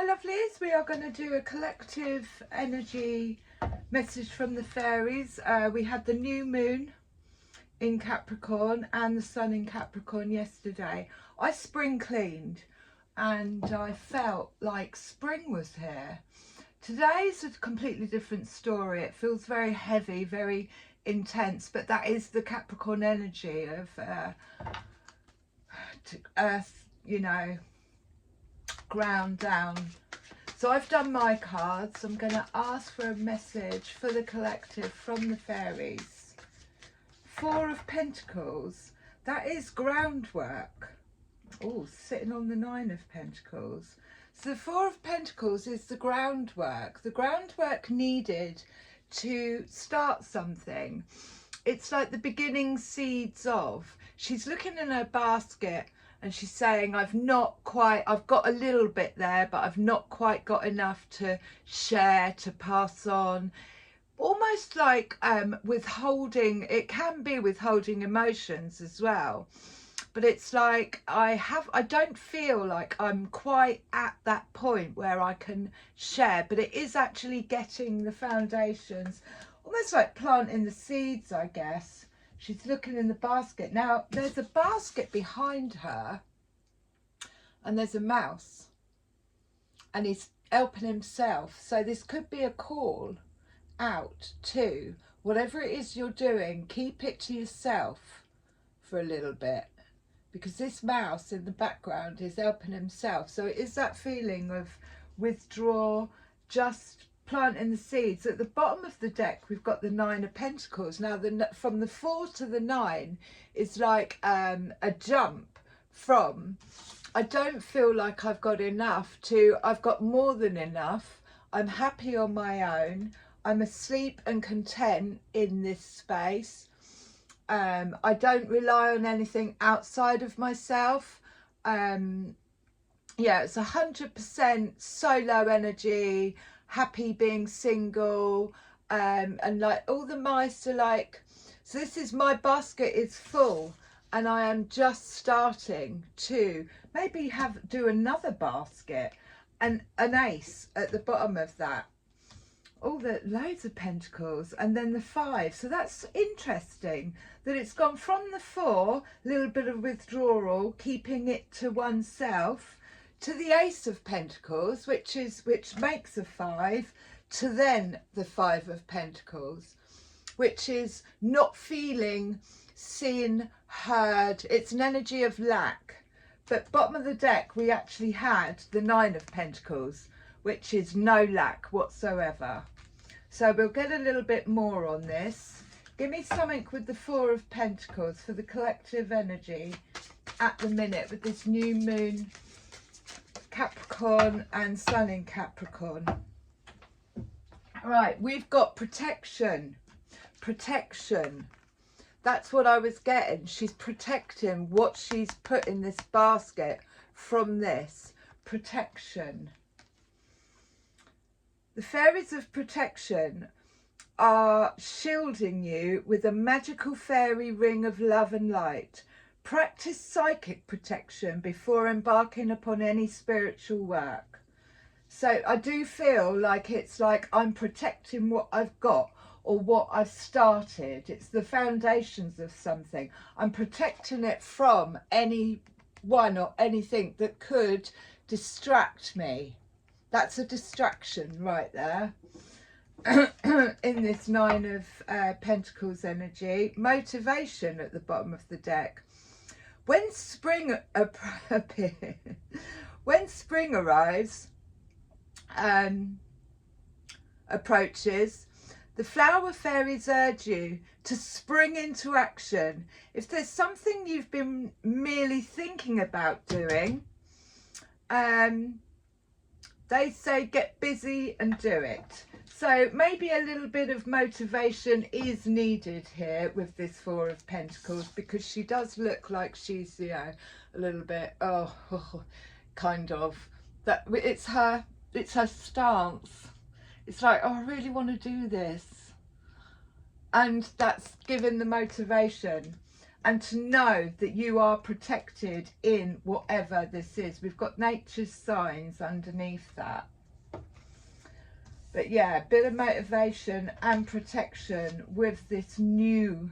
My lovelies, we are going to do a collective energy message from the fairies. We had the new moon in Capricorn and the sun in Capricorn yesterday. I spring cleaned and I felt like spring was here. Today's a completely different story. It feels very heavy, very intense, but that is the Capricorn energy of earth, you know, ground down. So I've done my cards. I'm going to ask for a message for the collective from the fairies. Four of Pentacles, that is groundwork. Oh, sitting on the Nine of Pentacles. So the Four of Pentacles is the groundwork needed to start something. It's like the beginning seeds of. She's looking in her basket and she's saying, I've got a little bit there, but I've not quite got enough to share, to pass on. Almost like withholding. It can be withholding emotions as well. But it's like I don't feel like I'm quite at that point where I can share, but it is actually getting the foundations, almost like planting the seeds, I guess. She's looking in the basket. Now, there's a basket behind her and there's a mouse and he's helping himself. So this could be a call out to whatever it is you're doing, keep it to yourself for a little bit, because this mouse in the background is helping himself. So it is that feeling of withdraw, just planting the seeds. At the bottom of the deck we've got the Nine of Pentacles. Now from the 4 to the 9 is like a jump from I don't feel like I've got enough to I've got more than enough, I'm happy on my own, I'm asleep and content in this space. I don't rely on anything outside of myself. Yeah, it's 100% solo energy, happy being single, and like all the mice are like, so this is my basket is full and I am just starting to maybe do another basket and an ace at the bottom of that. All the loads of pentacles and then the 5. So that's interesting that it's gone from the 4, a little bit of withdrawal, keeping it to oneself, to the Ace of Pentacles, which makes a 5, to then the 5 of Pentacles, which is not feeling seen, heard. It's an energy of lack. But bottom of the deck we actually had the 9 of Pentacles, which is no lack whatsoever. So we'll get a little bit more on this. Give me something with the 4 of Pentacles for the collective energy at the minute with this new moon, Capricorn and sun in Capricorn. Right, we've got protection. Protection. That's what I was getting. She's protecting what she's put in this basket from this. Protection. The fairies of protection are shielding you with a magical fairy ring of love and light. Practice psychic protection before embarking upon any spiritual work. So I do feel like it's like I'm protecting what I've got or what I've started. It's the foundations of something. I'm protecting it from anyone or anything that could distract me. That's a distraction right there. In this 9 of Pentacles energy. Motivation at the bottom of the deck. When spring when spring arrives, approaches, the flower fairies urge you to spring into action. If there's something you've been merely thinking about doing, they say get busy and do it. So maybe a little bit of motivation is needed here with this 4 of Pentacles, because she does look like she's, you know, a little bit, kind of, that it's her stance. It's like, oh, I really want to do this. And that's given the motivation. and to know that you are protected in whatever this is. We've got nature's signs underneath that. But yeah, a bit of motivation and protection with this new,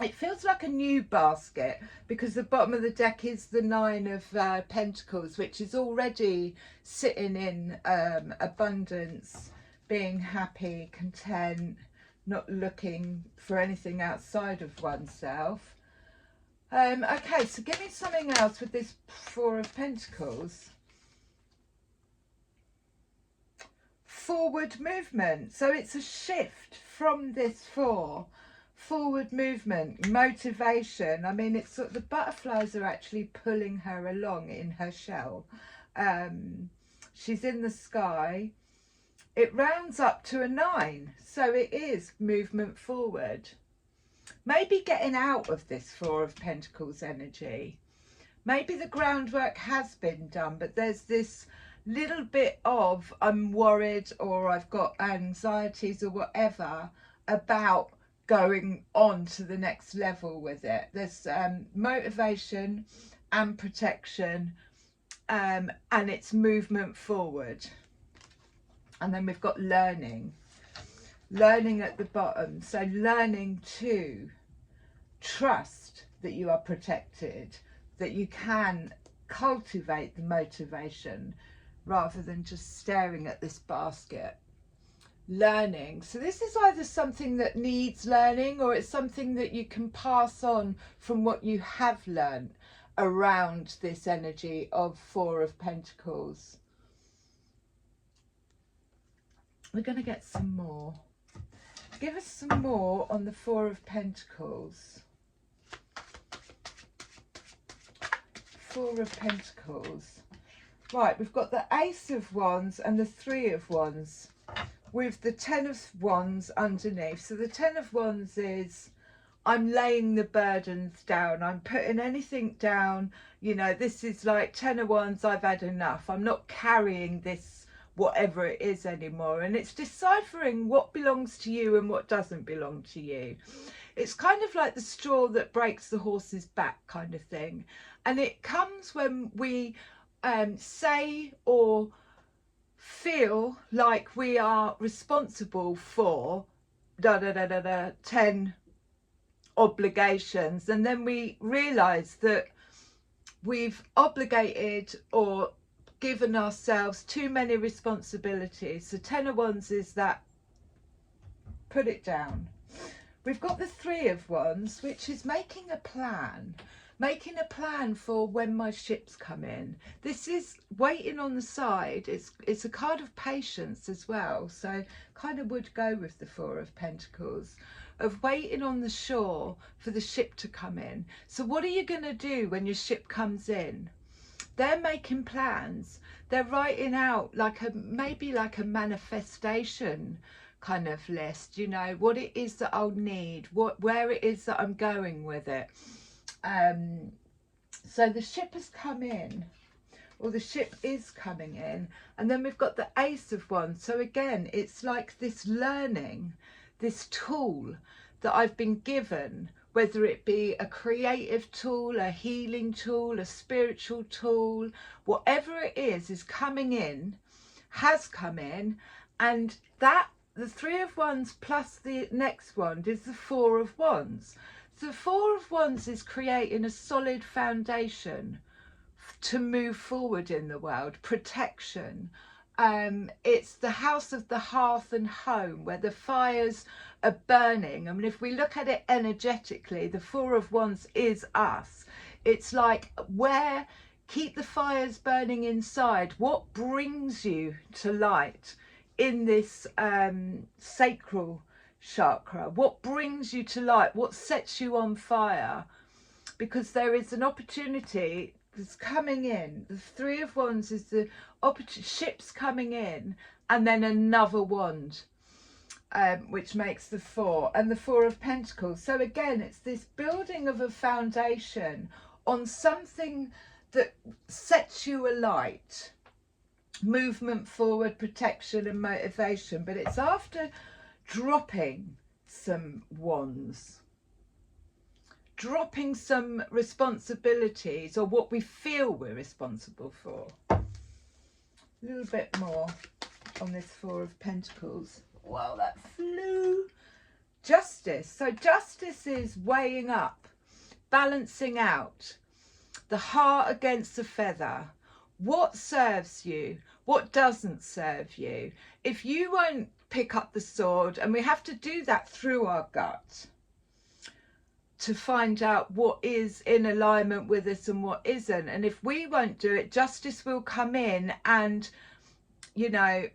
it feels like a new basket, because the bottom of the deck is the Nine of Pentacles, which is already sitting in abundance, being happy, content, not looking for anything outside of oneself. Okay, so give me something else with this Four of Pentacles. Forward movement. So it's a shift from this four. Forward movement, motivation. I mean, it's sort of, the butterflies are actually pulling her along in her shell. She's in the sky. It rounds up to a 9. So it is movement forward. Maybe getting out of this Four of Pentacles energy. Maybe the groundwork has been done, but there's this little bit of I'm worried, or I've got anxieties or whatever about going on to the next level with it. There's motivation and protection, and it's movement forward. And then we've got learning at the bottom. So learning to trust that you are protected, that you can cultivate the motivation rather than just staring at this basket. Learning. So this is either something that needs learning, or it's something that you can pass on from what you have learned around this energy of Four of Pentacles. We're going to get some more. Give us some more on the Four of Pentacles. Four of Pentacles. Right, we've got the Ace of Wands and the Three of Wands, with the Ten of Wands underneath. So the Ten of Wands is, I'm laying the burdens down. I'm putting anything down. You know, this is like Ten of Wands, I've had enough. I'm not carrying this, whatever it is, anymore. And it's deciphering what belongs to you and what doesn't belong to you. It's kind of like the straw that breaks the horse's back kind of thing. And it comes when we say or feel like we are responsible for 10 obligations, and then we realize that we've obligated or given ourselves too many responsibilities. So Ten of Wands is that, put it down. We've got the Three of Wands, which is making a plan for when my ships come in. This is waiting on the side. It's a card of patience as well, so kind of would go with the Four of Pentacles, of waiting on the shore for the ship to come in. So what are you going to do when your ship comes in? They're making plans. They're writing out maybe like a manifestation kind of list, you know, what it is that I'll need, where it is that I'm going with it. So the ship has come in, or the ship is coming in, and then we've got the Ace of Wands. So again, it's like this learning, this tool that I've been given, whether it be a creative tool, a healing tool, a spiritual tool, whatever it is coming in, has come in, and that the Three of Wands plus the next one is the Four of Wands. The Four of Wands is creating a solid foundation to move forward in the world. Protection. It's the house of the hearth and home, where the fires are burning. I mean, if we look at it energetically, the Four of Wands is us. It's like, where, keep the fires burning inside. What brings you to light in this sacral chakra? What brings you to light? What sets you on fire? Because there is an opportunity that's coming in. The Three of Wands is the ships coming in, and then another wand, which makes the Four, and the Four of Pentacles. So again, it's this building of a foundation on something that sets you alight. Movement forward, protection and motivation, but it's after dropping some wands, dropping some responsibilities, or what we feel we're responsible for. A little bit more on this Four of Pentacles. Wow, that flew. Justice. So justice is weighing up, balancing out, the heart against the feather. What serves you? What doesn't serve you? If you won't pick up the sword, and we have to do that through our gut to find out what is in alignment with us and what isn't. And if we won't do it, justice will come in and, you know,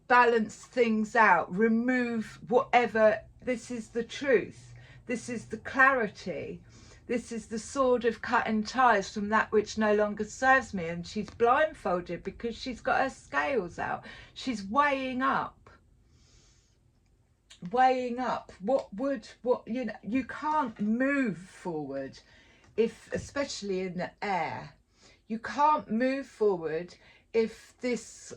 balance things out, remove whatever. This is the truth. This is the clarity. This is the sword of cutting ties from that which no longer serves me. And she's blindfolded because she's got her scales out. She's weighing up. What you know, you can't move forward if, especially in the air, you can't move forward if this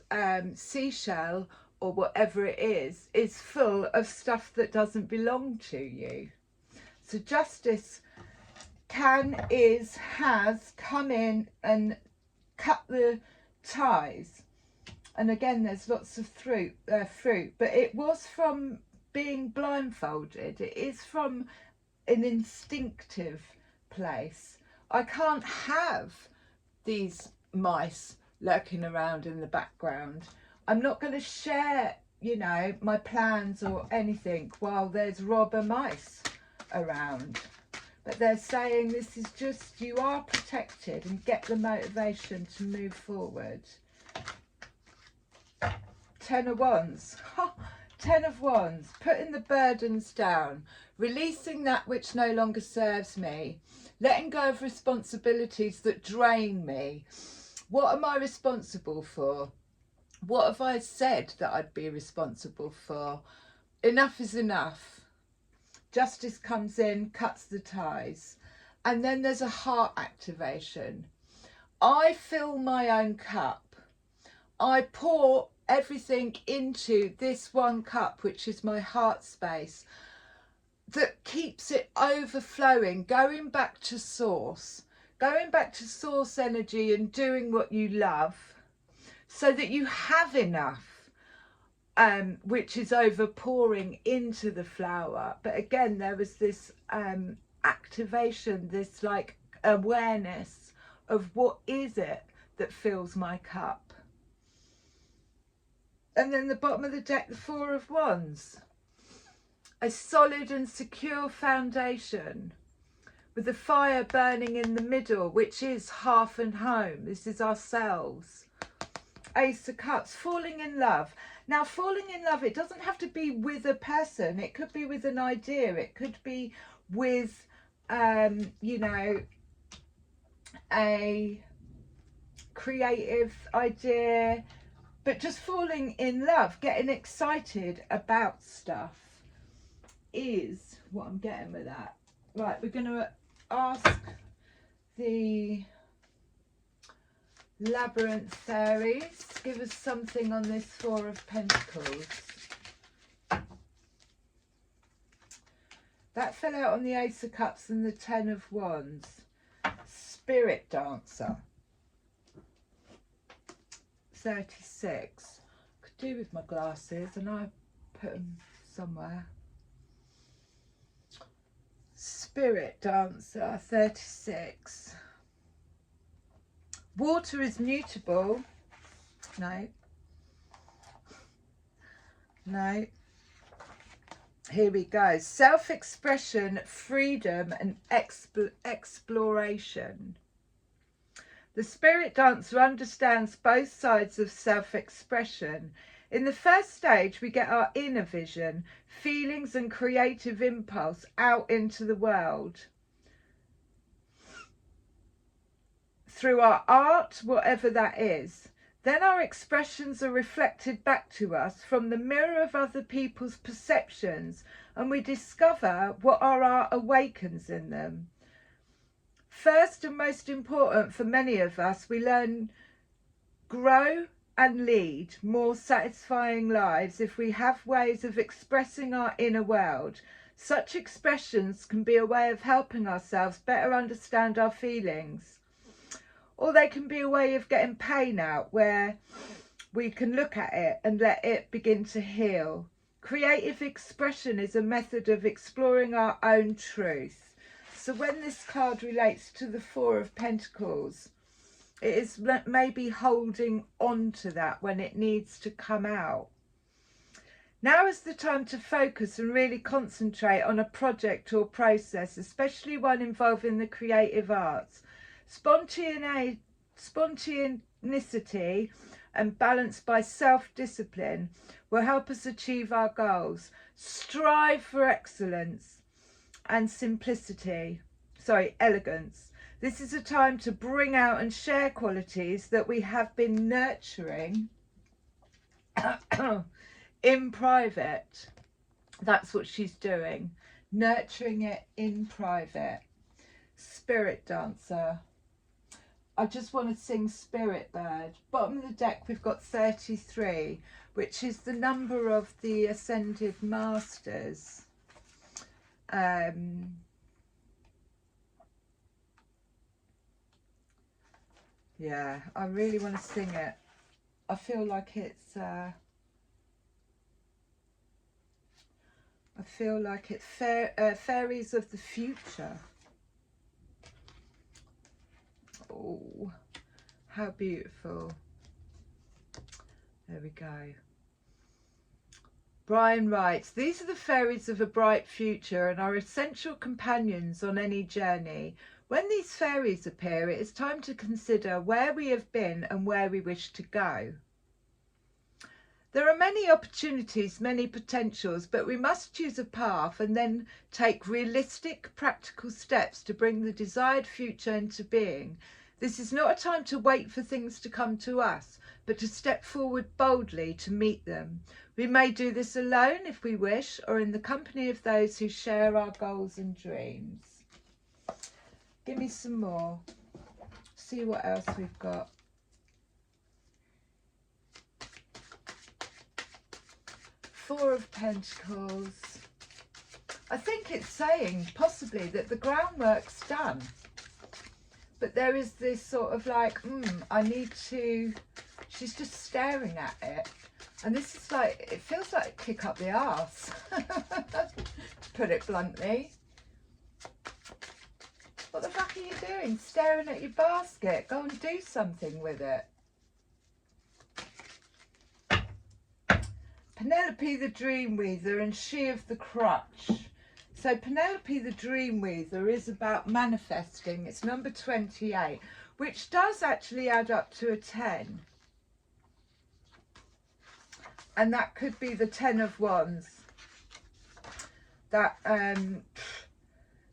seashell or whatever it is full of stuff that doesn't belong to you. So justice has come in and cut the ties. And again, there's lots of fruit, but it was from being blindfolded. It is from an instinctive place. I can't have these mice lurking around in the background. I'm not going to share, you know, my plans or anything while there's robber mice around. But they're saying this is just, you are protected, and get the motivation to move forward. 10 of Wands. 10 of Wands, putting the burdens down, releasing that which no longer serves me, letting go of responsibilities that drain me. What am I responsible for? What have I said that I'd be responsible for? Enough is enough. Justice comes in, cuts the ties. And then there's a heart activation. I fill my own cup. I pour everything into this one cup, which is my heart space, that keeps it overflowing, going back to source energy, and doing what you love, so that you have enough, which is over pouring into the flower. But again, there was this activation, this like awareness of what is it that fills my cup. And then the bottom of the deck, the Four of Wands. A solid and secure foundation with the fire burning in the middle, which is hearth and home. This is ourselves. Ace of Cups, falling in love. Now, falling in love, it doesn't have to be with a person. It could be with an idea. It could be with, you know, a creative idea. But just falling in love, getting excited about stuff is what I'm getting with that. Right, we're going to ask the Labyrinth fairies, give us something on this Four of Pentacles. That fell out on the Ace of Cups and the 10 of Wands. Spirit Dancer. 36. Could do with my glasses, and I put them somewhere. Spirit Dancer, 36. Water is mutable. No. No. Here we go. Self-expression, freedom and exploration. The Spirit Dancer understands both sides of self-expression. In the first stage, we get our inner vision, feelings and creative impulse out into the world. Through our art, whatever that is. Then our expressions are reflected back to us from the mirror of other people's perceptions, and we discover what our art awakens in them. First and most important for many of us, we learn, grow and lead more satisfying lives if we have ways of expressing our inner world Such expressions can be a way of helping ourselves better understand our feelings, or they can be a way of getting pain out, where we can look at it and let it begin to heal. Creative expression is a method of exploring our own truth. So when this card relates to the Four of Pentacles, it is maybe holding on to that when it needs to come out. Now is the time to focus and really concentrate on a project or process, especially one involving the creative arts. Spontaneity and balanced by self-discipline will help us achieve our goals. Strive for excellence and elegance. This is a time to bring out and share qualities that we have been nurturing in private. That's what she's doing, nurturing it in private. Spirit dancer. I just want to sing Spirit Bird. Bottom of the deck we've got 33, which is the number of the Ascended Masters. Yeah, I really want to sing it. I feel like it's fairies of the future. Oh, how beautiful. There we go. Brian writes, these are the fairies of a bright future and are essential companions on any journey. When these fairies appear, it is time to consider where we have been and where we wish to go. There are many opportunities, many potentials, but we must choose a path and then take realistic, practical steps to bring the desired future into being. This is not a time to wait for things to come to us, but to step forward boldly to meet them. We may do this alone if we wish, or in the company of those who share our goals and dreams. Give me some more. See what else we've got. Four of Pentacles. I think it's saying possibly that the groundwork's done, but there is this sort of like, I need to, she's just staring at it, and this is like, it feels like a kick up the arse, to put it bluntly. What the fuck are you doing? Staring at your basket? Go and do something with it. Penelope the Dreamweaver and She of the Crutch. So Penelope the Dreamweaver is about manifesting. It's number 28, which does actually add up to a 10. And that could be the 10 of Wands. That,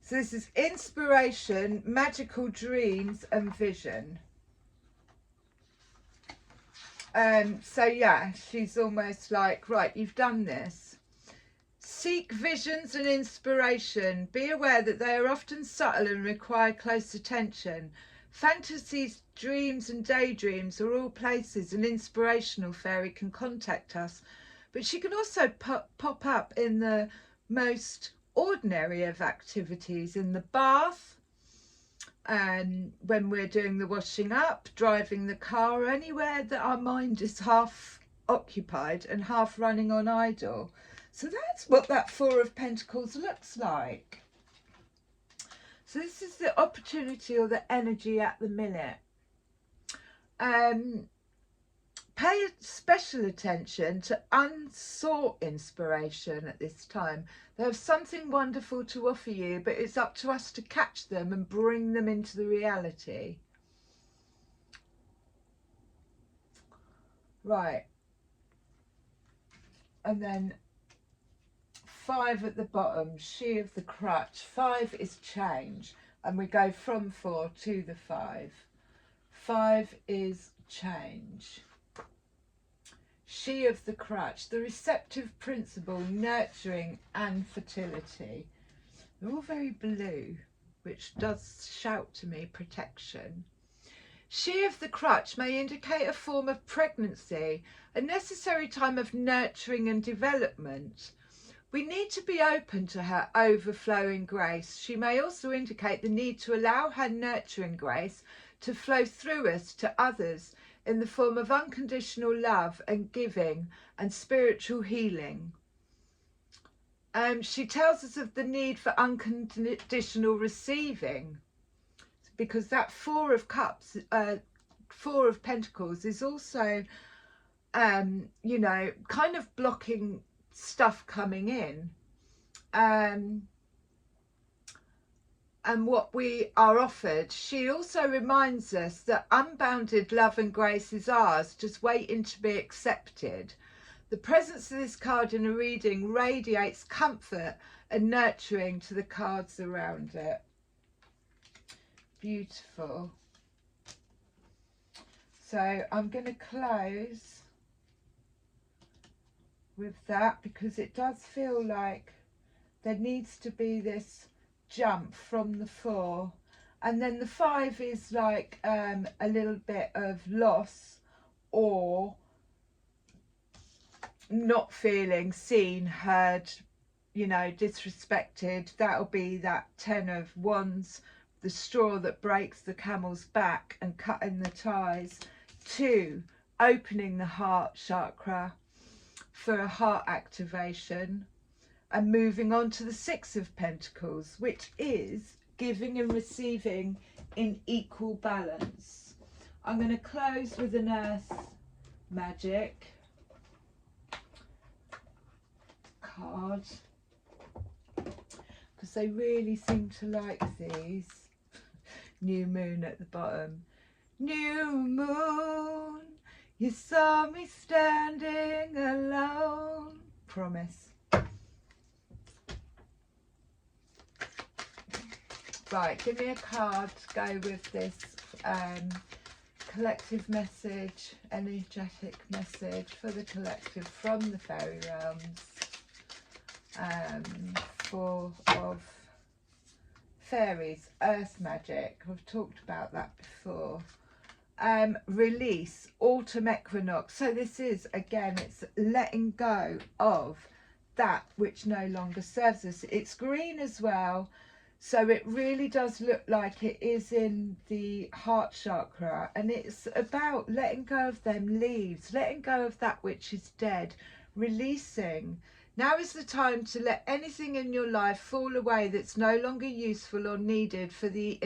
so this is inspiration, magical dreams and vision. So yeah, she's almost like, right, you've done this. Seek visions and inspiration. Be aware that they are often subtle and require close attention. Fantasies, dreams and daydreams are all places an inspirational fairy can contact us, but she can also pop up in the most ordinary of activities, in the bath, and when we're doing the washing up, driving the car, anywhere that our mind is half occupied and half running on idle. So that's what that Four of Pentacles looks like. So this is the opportunity or the energy at the minute. Pay special attention to unsought inspiration at this time. They have something wonderful to offer you, but it's up to us to catch them and bring them into the reality. Right. And then 5 at the bottom, She of the Crutch. 5 is change, and we go from 4 to the 5. 5 is change. She of the Crutch, the receptive principle, nurturing and fertility. They're all very blue, which does shout to me protection. She of the Crutch may indicate a form of pregnancy, a necessary time of nurturing and development. We need to be open to her overflowing grace. She may also indicate the need to allow her nurturing grace to flow through us to others in the form of unconditional love and giving and spiritual healing. She tells us of the need for unconditional receiving, because that Four of Cups, Four of Pentacles is also, you know, kind of blocking stuff coming in. And what we are offered. She also reminds us that unbounded love and grace is ours, just waiting to be accepted. The presence of this card in a reading radiates comfort and nurturing to the cards around it. Beautiful. So I'm going to close with that, because it does feel like there needs to be this jump from the 4, and then the 5 is like a little bit of loss or not feeling seen, heard, you know, disrespected. That'll be that 10 of Wands, the straw that breaks the camel's back and cutting the ties. 2, opening the heart chakra for a heart activation. And moving on to the 6 of Pentacles, which is giving and receiving in equal balance. I'm going to close with an Earth Magic card, because they really seem to like these. New moon at the bottom. New moon, you saw me standing alone. Promise. Right, give me a card to go with this collective message, energetic message for the collective from the fairy realms. 4 of fairies, earth magic. I've talked about that before. Release, autumn equinox. So this is, again, it's letting go of that which no longer serves us. It's green as well. So it really does look like it is in the heart chakra, and it's about letting go of them leaves, letting go of that which is dead, releasing. Now is the time to let anything in your life fall away that's no longer useful or needed for the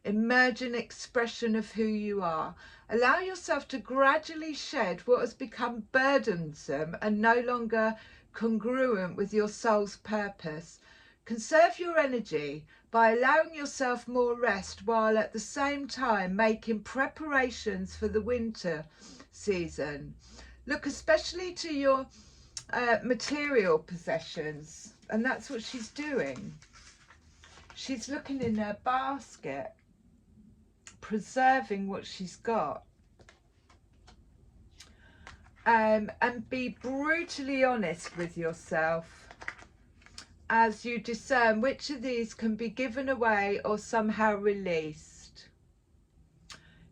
emergent expression of who you are. Allow yourself to gradually shed what has become burdensome and no longer congruent with your soul's purpose. Conserve your energy by allowing yourself more rest, while at the same time making preparations for the winter season. Look especially to your material possessions, and that's what she's doing. She's looking in her basket, preserving what she's got. And be brutally honest with yourself as you discern which of these can be given away or somehow released.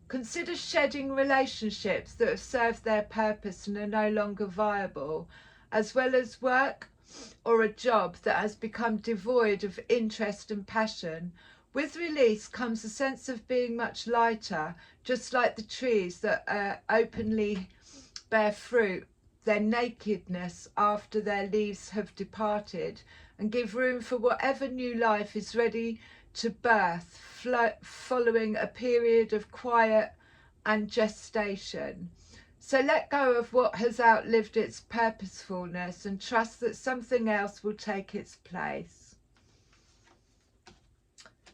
Consider shedding relationships that have served their purpose and are no longer viable, as well as work or a job that has become devoid of interest and passion. With release comes a sense of being much lighter, just like the trees that openly bear fruit, their nakedness after their leaves have departed, and give room for whatever new life is ready to birth, following a period of quiet and gestation. So let go of what has outlived its purposefulness and trust that something else will take its place.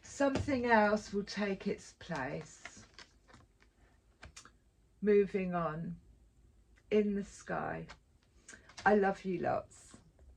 Something else will take its place. Moving on. In the sky. I love you lots.